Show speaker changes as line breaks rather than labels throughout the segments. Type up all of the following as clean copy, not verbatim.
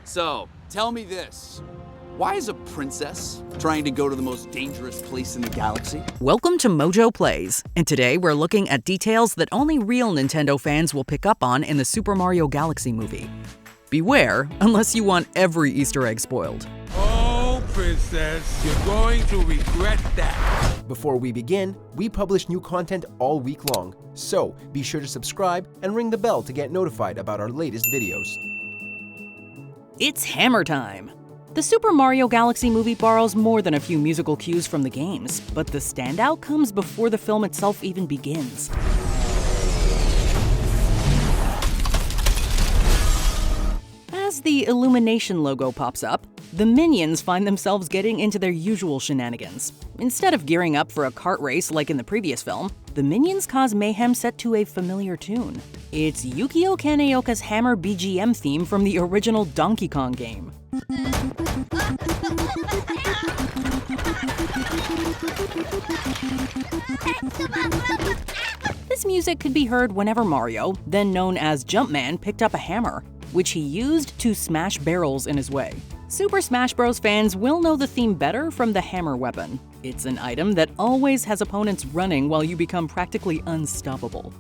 So, tell me this. Why is a princess trying to go to the most dangerous place in the galaxy?
Welcome to MojoPlays, and today we're looking at details that only real Nintendo fans will pick up on in the Super Mario Galaxy movie. Beware, unless you want every Easter egg spoiled.
Oh, princess, you're going to regret that.
Before we begin, we publish new content all week long, so be sure to subscribe and ring the bell to get notified about our latest videos.
It's hammer time! The Super Mario Galaxy movie borrows more than a few musical cues from the games, but the standout comes before the film itself even begins. As the Illumination logo pops up, the minions find themselves getting into their usual shenanigans. Instead of gearing up for a kart race like in the previous film, the minions cause mayhem set to a familiar tune. It's Yukio Kaneoka's Hammer BGM theme from the original Donkey Kong game. This music could be heard whenever Mario, then known as Jumpman, picked up a hammer, which he used to smash barrels in his way. Super Smash Bros. Fans will know the theme better from the hammer weapon. It's an item that always has opponents running while you become practically unstoppable.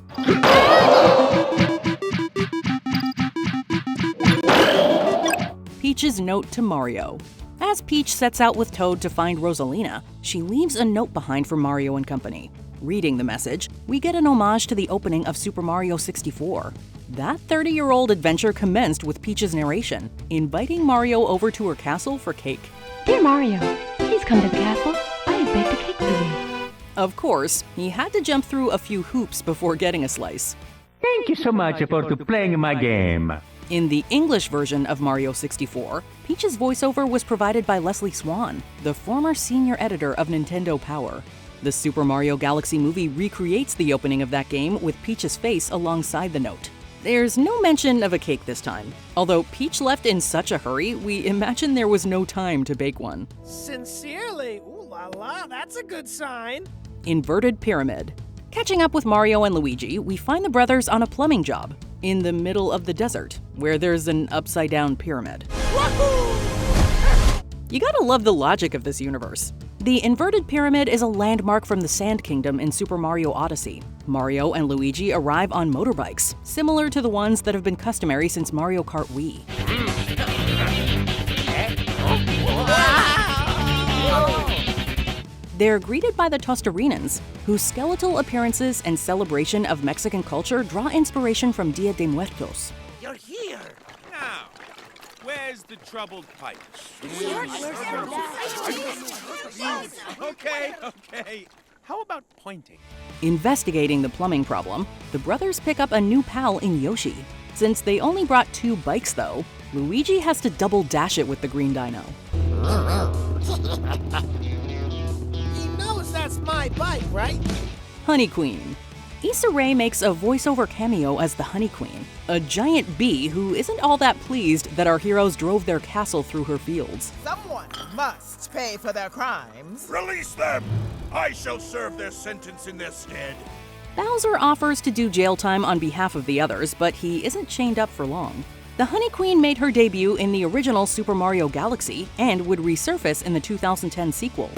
Peach's note to Mario. As Peach sets out with Toad to find Roselina, she leaves a note behind for Mario and company. Reading the message, we get an homage to the opening of Super Mario 64. That 30-year-old adventure commenced with Peach's narration, inviting Mario over to her castle for cake.
Dear Mario, please come to the castle. I have baked a cake for you.
Of course, he had to jump through a few hoops before getting a slice.
Thank you so much for playing my game.
In the English version of Mario 64, Peach's voiceover was provided by Leslie Swan, the former senior editor of Nintendo Power. The Super Mario Galaxy movie recreates the opening of that game with Peach's face alongside the note. There's no mention of a cake this time. Although Peach left in such a hurry, we imagine there was no time to bake one.
Sincerely, ooh la la, that's a good sign.
Inverted pyramid. Catching up with Mario and Luigi, we find the brothers on a plumbing job in the middle of the desert, where there's an upside-down pyramid. You gotta love the logic of this universe. The inverted pyramid is a landmark from the Sand Kingdom in Super Mario Odyssey. Mario and Luigi arrive on motorbikes, similar to the ones that have been customary since Mario Kart Wii. They're greeted by the Tostarinans, whose skeletal appearances and celebration of Mexican culture draw inspiration from Dia de Muertos.
You're here.
Now, where's the troubled pipes? Okay. How about pointing?
Investigating the plumbing problem, the brothers pick up a new pal in Yoshi. Since they only brought 2 bikes though, Luigi has to double dash it with the green dino.
He knows that's my bike, right?
Honey Queen. Issa Rae makes a voiceover cameo as the Honey Queen, a giant bee who isn't all that pleased that our heroes drove their castle through her fields.
Someone must pay for their crimes.
Release them! I shall serve their sentence in their stead.
Bowser offers to do jail time on behalf of the others, but he isn't chained up for long. The Honey Queen made her debut in the original Super Mario Galaxy and would resurface in the 2010 sequel.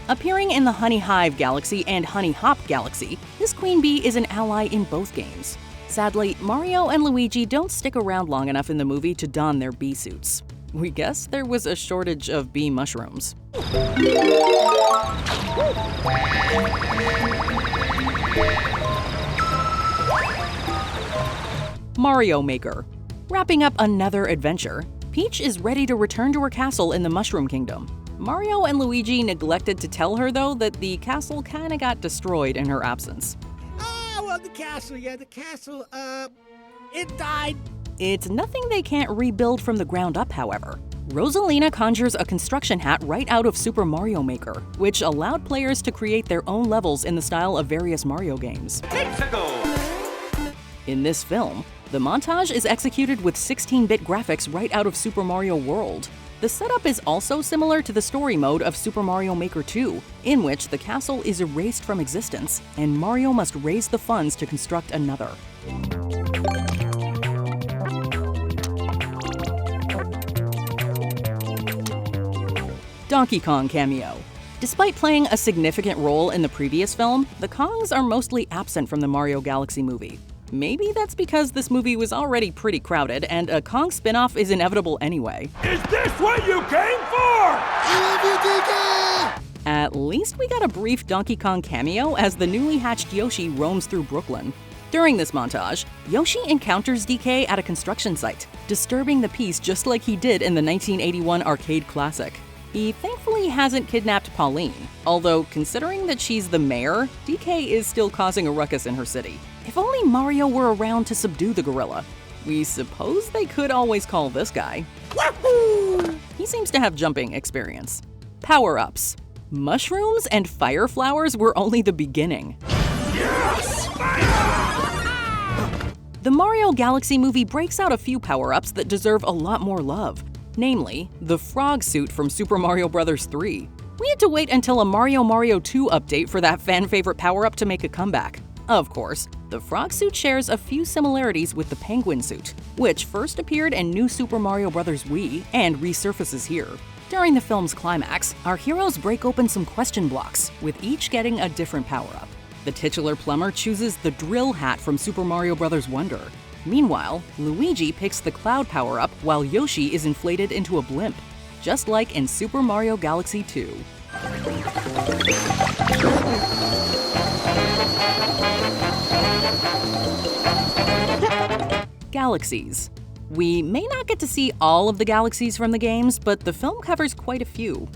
Appearing in the Honey Hive Galaxy and Honey Hop Galaxy, this queen bee is an ally in both games. Sadly, Mario and Luigi don't stick around long enough in the movie to don their bee suits. We guess there was a shortage of bee mushrooms. Mario Maker. Wrapping up another adventure, Peach is ready to return to her castle in the Mushroom Kingdom. Mario and Luigi neglected to tell her, though, that the castle kinda got destroyed in her absence.
Well, the castle, it died.
It's nothing they can't rebuild from the ground up, however. Roselina conjures a construction hat right out of Super Mario Maker, which allowed players to create their own levels in the style of various Mario games. In this film, the montage is executed with 16-bit graphics right out of Super Mario World. The setup is also similar to the story mode of Super Mario Maker 2, in which the castle is erased from existence, and Mario must raise the funds to construct another. Donkey Kong cameo. Despite playing a significant role in the previous film, the Kongs are mostly absent from the Mario Galaxy movie. Maybe that's because this movie was already pretty crowded and a Kong spin-off is inevitable anyway.
Is this what you came for?
At least we got a brief Donkey Kong cameo as the newly hatched Yoshi roams through Brooklyn. During this montage, Yoshi encounters DK at a construction site, disturbing the peace just like he did in the 1981 arcade classic. He thankfully hasn't kidnapped Pauline, although considering that she's the mayor, DK is still causing a ruckus in her city. If only Mario were around to subdue the gorilla. We suppose they could always call this guy. Wahoo! He seems to have jumping experience. Power-ups. Mushrooms and fire flowers were only the beginning.
Yes!
The Mario Galaxy movie breaks out a few power-ups that deserve a lot more love. Namely, the frog suit from Super Mario Bros. 3. We had to wait until a Mario 2 update for that fan-favorite power-up to make a comeback. Of course, the frog suit shares a few similarities with the penguin suit, which first appeared in New Super Mario Bros. Wii and resurfaces here. During the film's climax, our heroes break open some question blocks, with each getting a different power-up. The titular plumber chooses the drill hat from Super Mario Bros. Wonder. Meanwhile, Luigi picks the cloud power-up while Yoshi is inflated into a blimp, just like in Super Mario Galaxy 2. Galaxies. We may not get to see all of the galaxies from the games, but the film covers quite a few.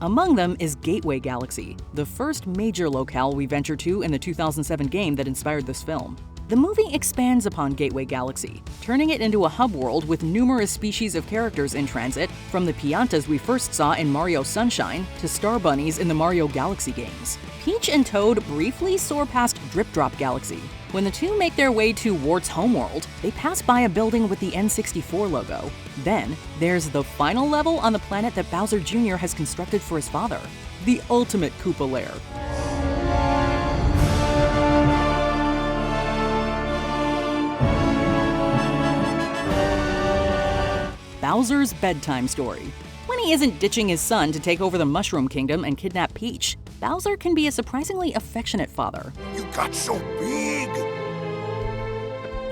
Among them is Gateway Galaxy, the first major locale we venture to in the 2007 game that inspired this film. The movie expands upon Gateway Galaxy, turning it into a hub world with numerous species of characters in transit, from the Piantas we first saw in Mario Sunshine to Star Bunnies in the Mario Galaxy games. Peach and Toad briefly soar past Drip Drop Galaxy. When the two make their way to Wart's homeworld, they pass by a building with the N64 logo. Then, there's the final level on the planet that Bowser Jr. has constructed for his father, the ultimate Koopa Lair. Bowser's bedtime story. When he isn't ditching his son to take over the Mushroom Kingdom and kidnap Peach, Bowser can be a surprisingly affectionate father.
You got so big.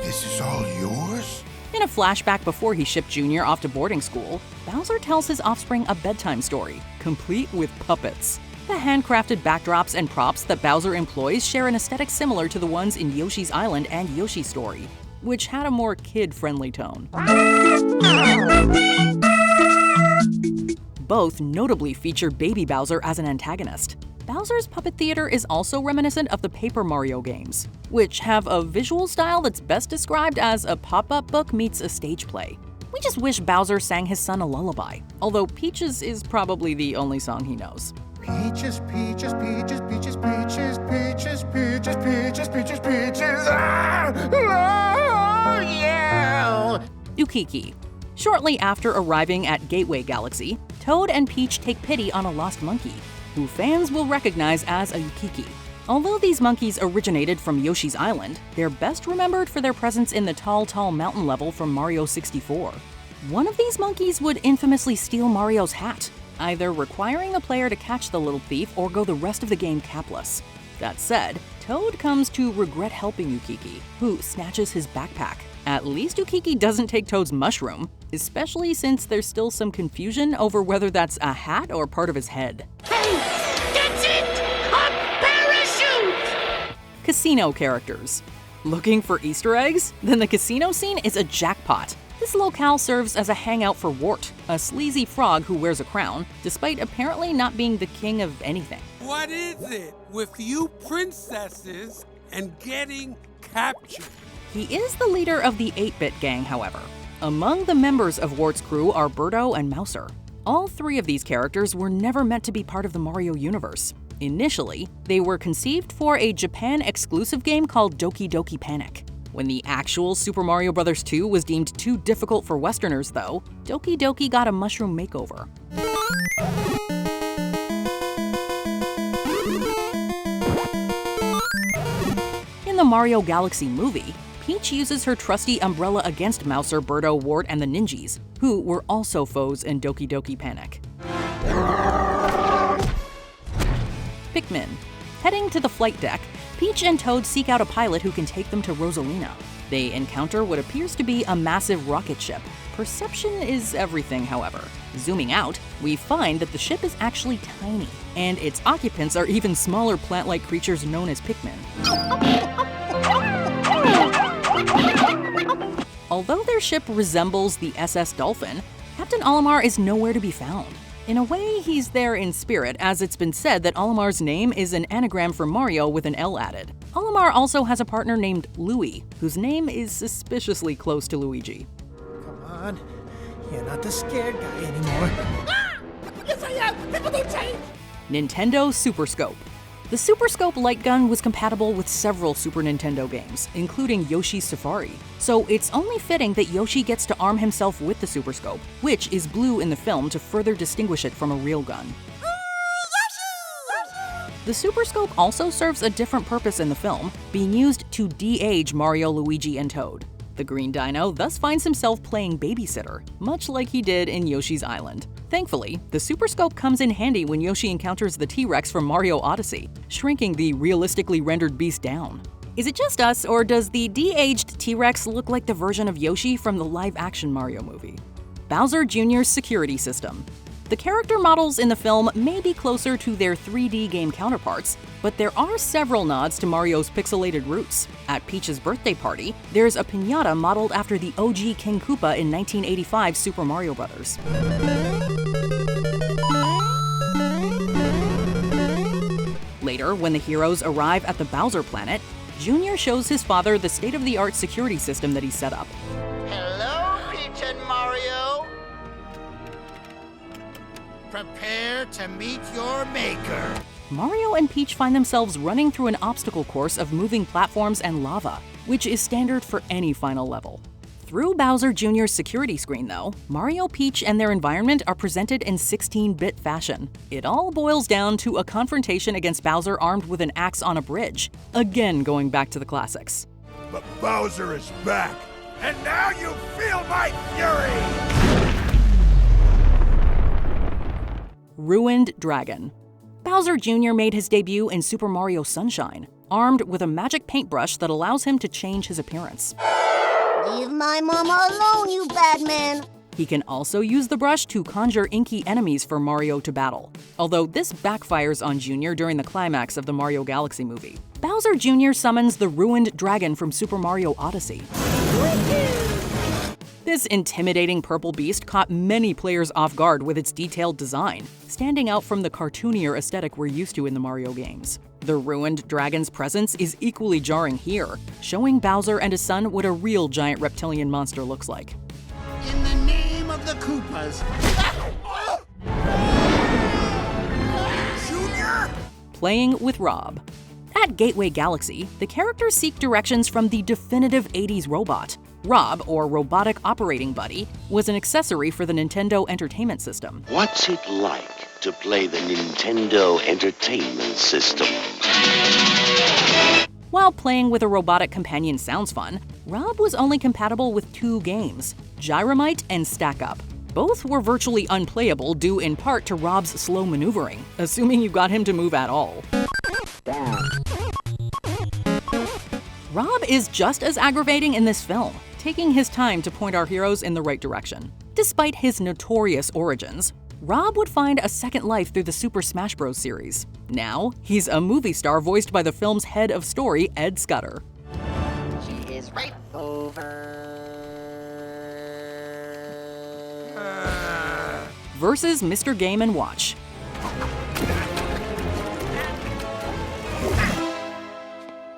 This is all yours?
In a flashback before he shipped Junior off to boarding school, Bowser tells his offspring a bedtime story, complete with puppets. The handcrafted backdrops and props that Bowser employs share an aesthetic similar to the ones in Yoshi's Island and Yoshi Story, which had a more kid-friendly tone. Both notably feature Baby Bowser as an antagonist. Bowser's puppet theater is also reminiscent of the Paper Mario games, which have a visual style that's best described as a pop-up book meets a stage play. We just wish Bowser sang his son a lullaby, although Peaches is probably the only song he knows.
Peaches, peaches, peaches, peaches, peaches, peaches, peaches, peaches, peaches, peaches. Ah! Oh, yeah!
Ukiki. Shortly after arriving at Gateway Galaxy, Toad and Peach take pity on a lost monkey, who fans will recognize as a Ukiki. Although these monkeys originated from Yoshi's Island, they're best remembered for their presence in the Tall Tall Mountain level from Mario 64. One of these monkeys would infamously steal Mario's hat, either requiring the player to catch the little thief or go the rest of the game capless. That said, Toad comes to regret helping Ukiki, who snatches his backpack. At least Ukiki doesn't take Toad's mushroom, especially since there's still some confusion over whether that's a hat or part of his head.
Hey, that's it! A parachute!
Casino characters. Looking for Easter eggs? Then the casino scene is a jackpot. This locale serves as a hangout for Wart, a sleazy frog who wears a crown, despite apparently not being the king of anything.
What is it with you princesses and getting captured?
He is the leader of the 8-Bit Gang, however. Among the members of Wart's crew are Birdo and Mouser. All three of these characters were never meant to be part of the Mario universe. Initially, they were conceived for a Japan-exclusive game called Doki Doki Panic. When the actual Super Mario Bros. 2 was deemed too difficult for Westerners, though, Doki Doki got a mushroom makeover. In the Mario Galaxy movie, Peach uses her trusty umbrella against Mouser, Birdo, Wart, and the Ninjas, who were also foes in Doki Doki Panic. Pikmin. Heading to the flight deck, Peach and Toad seek out a pilot who can take them to Roselina. They encounter what appears to be a massive rocket ship. Perception is everything, however. Zooming out, we find that the ship is actually tiny, and its occupants are even smaller plant-like creatures known as Pikmin. Although their ship resembles the SS Dolphin, Captain Olimar is nowhere to be found. In a way, he's there in spirit, as it's been said that Olimar's name is an anagram for Mario with an L added. Olimar also has a partner named Louie, whose name is suspiciously close to Luigi.
Come on. You're not the scared guy anymore.
Yes, I am! People don't change!
Nintendo Super Scope. The Super Scope light gun was compatible with several Super Nintendo games, including Yoshi's Safari. So it's only fitting that Yoshi gets to arm himself with the Super Scope, which is blue in the film to further distinguish it from a real gun. The Super Scope also serves a different purpose in the film, being used to de-age Mario, Luigi, and Toad. The green dino thus finds himself playing babysitter, much like he did in Yoshi's Island. Thankfully, the Super Scope comes in handy when Yoshi encounters the T-Rex from Mario Odyssey, shrinking the realistically rendered beast down. Is it just us, or does the de-aged T-Rex look like the version of Yoshi from the live-action Mario movie? Bowser Jr.'s security system. The character models in the film may be closer to their 3D game counterparts, but there are several nods to Mario's pixelated roots. At Peach's birthday party, there's a piñata modeled after the OG King Koopa in 1985's Super Mario Bros. Later, when the heroes arrive at the Bowser planet, Junior shows his father the state-of-the-art security system that he set up.
Hello, Peach and Mario. Prepare to meet your maker.
Mario and Peach find themselves running through an obstacle course of moving platforms and lava, which is standard for any final level. Through Bowser Jr.'s security screen, though, Mario, Peach, and their environment are presented in 16-bit fashion. It all boils down to a confrontation against Bowser armed with an axe on a bridge, again going back to the classics.
But Bowser is back, and now you feel my fury!
Ruined Dragon. Bowser Jr. made his debut in Super Mario Sunshine, armed with a magic paintbrush that allows him to change his appearance.
Leave my mama alone, you bad man!
He can also use the brush to conjure inky enemies for Mario to battle, although this backfires on Jr. during the climax of the Mario Galaxy movie. Bowser Jr. summons the Ruined Dragon from Super Mario Odyssey. This intimidating purple beast caught many players off guard with its detailed design, standing out from the cartoonier aesthetic we're used to in the Mario games. The Ruined Dragon's presence is equally jarring here, showing Bowser and his son what a real giant reptilian monster looks like.
In the name of the Koopas.
Junior?
Playing with R.O.B. At Gateway Galaxy, the characters seek directions from the definitive 80s robot. R.O.B, or Robotic Operating Buddy, was an accessory for the Nintendo Entertainment System.
What's it like to play the Nintendo Entertainment System?
While playing with a robotic companion sounds fun, R.O.B was only compatible with 2 games, Gyromite and Stack Up. Both were virtually unplayable due in part to R.O.B's slow maneuvering, assuming you got him to move at all. R.O.B is just as aggravating in this film, taking his time to point our heroes in the right direction. Despite his notorious origins, R.O.B would find a second life through the Super Smash Bros. Series. Now, he's a movie star voiced by the film's head of story, Ed Scudder.
She is right over.
Versus Mr. Game & Watch.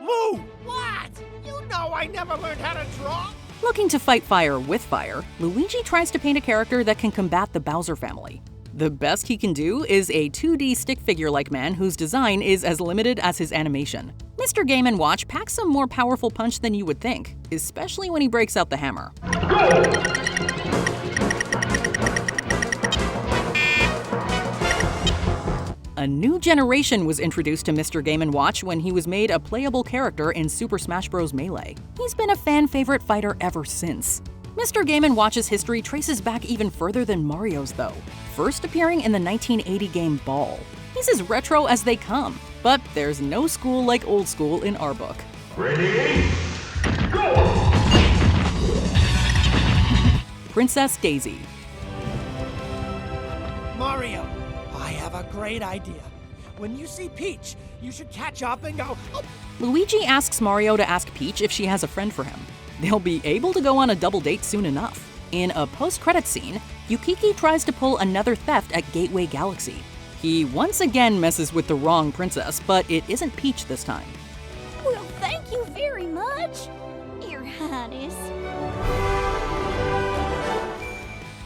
Lou! What? You know I never learned how to draw.
Looking to fight fire with fire, Luigi tries to paint a character that can combat the Bowser family. The best he can do is a 2D stick figure-like man whose design is as limited as his animation. Mr. Game & Watch packs a more powerful punch than you would think, especially when he breaks out the hammer. A new generation was introduced to Mr. Game & Watch when he was made a playable character in Super Smash Bros. Melee. He's been a fan favorite fighter ever since. Mr. Game & Watch's history traces back even further than Mario's, though, first appearing in the 1980 game Ball. He's as retro as they come, but there's no school like old school in our book.
Ready? Go!
Princess Daisy.
Mario, I have a great idea. When you see Peach, you should catch up and go, oh.
Luigi asks Mario to ask Peach if she has a friend for him. They'll be able to go on a double date soon enough. In a post-credits scene, Ukiki tries to pull another theft at Gateway Galaxy. He once again messes with the wrong princess, but it isn't Peach this time.
Well, thank you very much, Your Highness.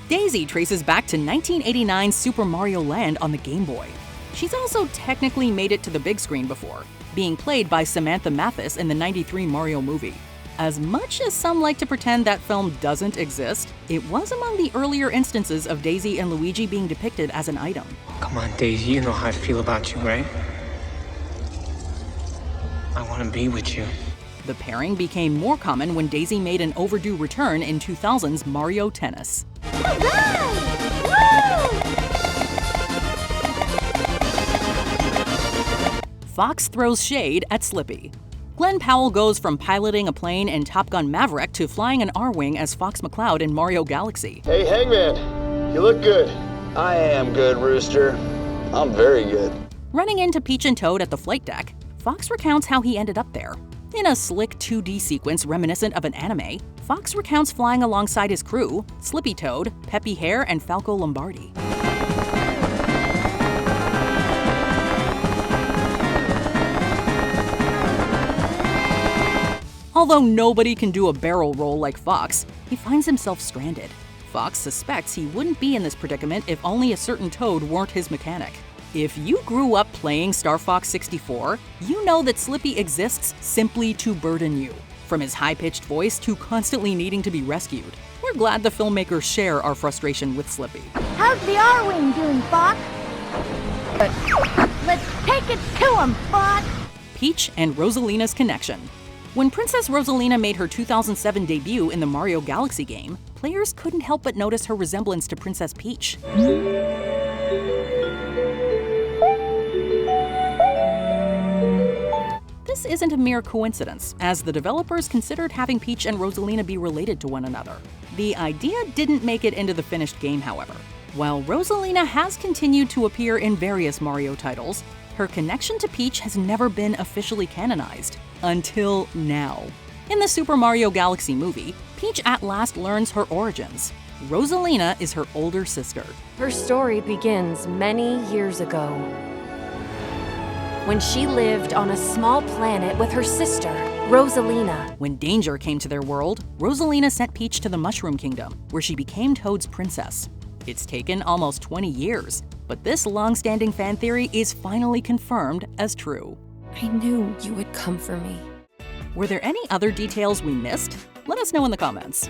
Daisy traces back to 1989's Super Mario Land on the Game Boy. She's also technically made it to the big screen before, being played by Samantha Mathis in the '93 Mario movie. As much as some like to pretend that film doesn't exist, it was among the earlier instances of Daisy and Luigi being depicted as an item.
Come on, Daisy, you know how I feel about you, right? I want to be with you.
The pairing became more common when Daisy made an overdue return in 2000's Mario Tennis. Fox throws shade at Slippy. Glenn Powell goes from piloting a plane in Top Gun Maverick to flying an R-Wing as Fox McCloud in Mario Galaxy.
Hey, Hangman, you look good. I am good, Rooster. I'm very good.
Running into Peach and Toad at the flight deck, Fox recounts how he ended up there. In a slick 2D sequence reminiscent of an anime, Fox recounts flying alongside his crew, Slippy Toad, Peppy Hare, and Falco Lombardi. Although nobody can do a barrel roll like Fox, he finds himself stranded. Fox suspects he wouldn't be in this predicament if only a certain Toad weren't his mechanic. If you grew up playing Star Fox 64, you know that Slippy exists simply to burden you, from his high-pitched voice to constantly needing to be rescued. We're glad the filmmakers share our frustration with Slippy.
How's the R-Wing doing, Fox? Let's take it to him, Fox!
Peach and Roselina's connection. When Princess Roselina made her 2007 debut in the Mario Galaxy game, players couldn't help but notice her resemblance to Princess Peach. This isn't a mere coincidence, as the developers considered having Peach and Roselina be related to one another. The idea didn't make it into the finished game, however. While Roselina has continued to appear in various Mario titles, her connection to Peach has never been officially canonized. Until now. In the Super Mario Galaxy movie, Peach at last learns her origins. Roselina is her older sister.
Her story begins many years ago, when she lived on a small planet with her sister, Roselina.
When danger came to their world, Roselina sent Peach to the Mushroom Kingdom, where she became Toad's princess. It's taken almost 20 years, but this long-standing fan theory is finally confirmed as true.
I knew you would come for me.
Were there any other details we missed? Let us know in the comments.